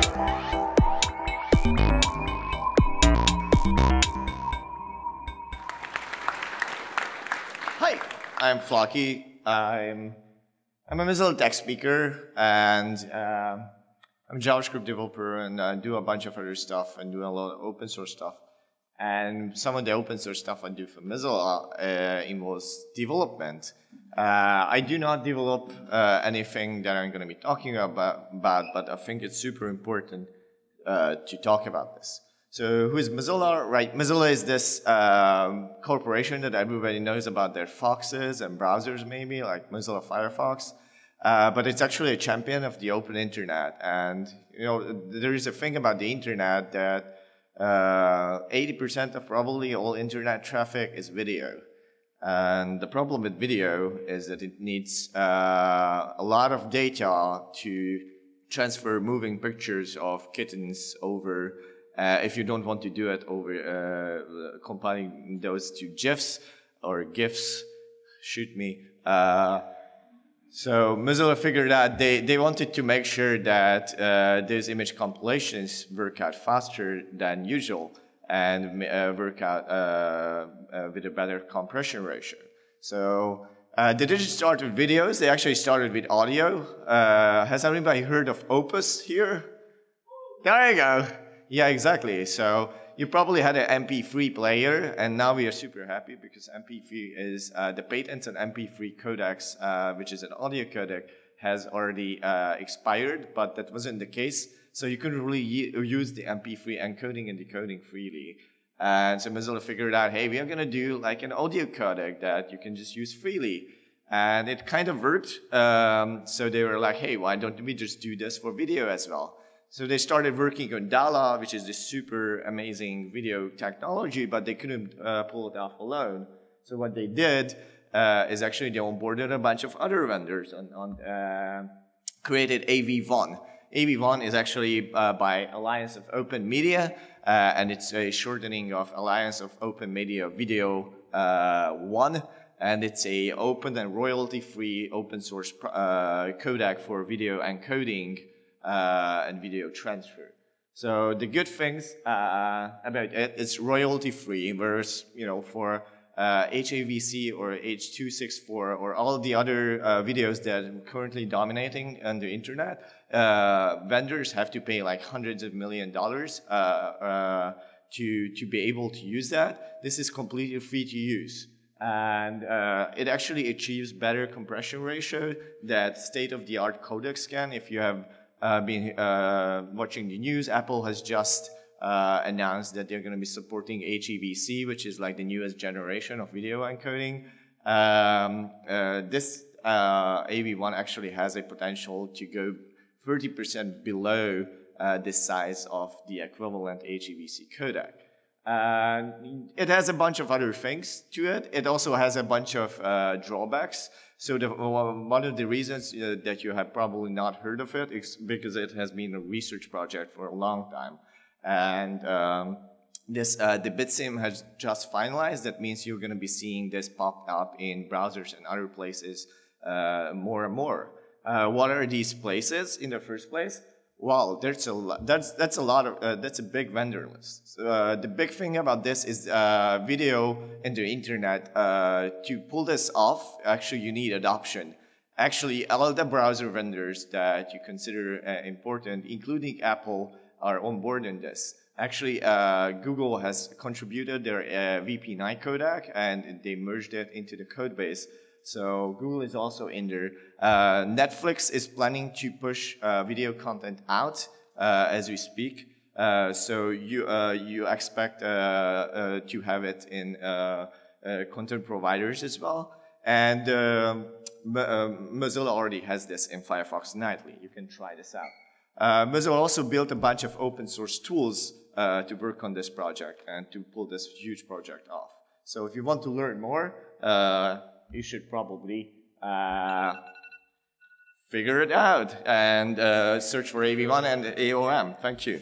Hi, I'm Flocky. I'm a Mozilla tech speaker, and I'm a JavaScript developer, and I do a bunch of other stuff and do a lot of open source stuff. And some of the open source stuff I do for Mozilla involves development. I do not develop anything that I'm going to be talking about, but I think it's super important to talk about this. So who is Mozilla? Right, Mozilla is this corporation that everybody knows about their foxes and browsers maybe, like Mozilla Firefox. But it's actually a champion of the open internet. And you know, there is a thing about the internet that 80% of probably all internet traffic is video. And the problem with video is that it needs a lot of data to transfer moving pictures of kittens over if you don't want to do it over compiling those to GIFs or GIFs, shoot me. So Mozilla figured out they wanted to make sure that those image compilations work out faster than usual and work out with a better compression ratio. So they didn't start with videos, they actually started with audio. Has everybody heard of Opus here? There you go. Yeah, exactly. So you probably had an MP3 player, and now we are super happy because MP3 is the patent on MP3 codecs, which is an audio codec, has already expired, but that wasn't the case. So you couldn't really use the MP3 encoding and decoding freely. And so Mozilla figured out, hey, we are going to do like an audio codec that you can just use freely. And it kind of worked. So they were like, hey, why don't we just do this for video as well? So they started working on Dala, which is this super amazing video technology, but they couldn't pull it off alone. So what they did is actually they onboarded a bunch of other vendors and created AV1. AV1 is actually by Alliance of Open Media, and it's a shortening of Alliance of Open Media Video 1, and it's a open and royalty-free open source codec for video encoding and video transfer. So the good things about it, it's royalty-free, whereas for HAVC or H.264 or all the other videos that are currently dominating on the internet, vendors have to pay like hundreds of $millions to be able to use that. This is completely free to use. And it actually achieves better compression ratio that state-of-the-art codecs can. If you have been watching the news, Apple has just announced that they're going to be supporting HEVC, which is like the newest generation of video encoding. This AV1 actually has a potential to go 30% below the size of the equivalent HEVC codec. It has a bunch of other things to it. It also has a bunch of drawbacks. So one of the reasons that you have probably not heard of it is because it has been a research project for a long time. And the bitsim has just finalized. That means you're going to be seeing this pop up in browsers and other places more and more. What are these places in the first place? Well, that's a big vendor list. The big thing about this is video and the internet. To pull this off, actually you need adoption. Actually, all the browser vendors that you consider important, including Apple, are on board in this. Actually, Google has contributed their VP9 codec, and they merged it into the code base. So Google is also in there. Netflix is planning to push video content out as we speak. So you expect to have it in content providers as well. And Mozilla already has this in Firefox Nightly. You can try this out. Mozilla also built a bunch of open source tools to work on this project and to pull this huge project off. So if you want to learn more, you should probably figure it out and search for AV1 and AOM. Thank you.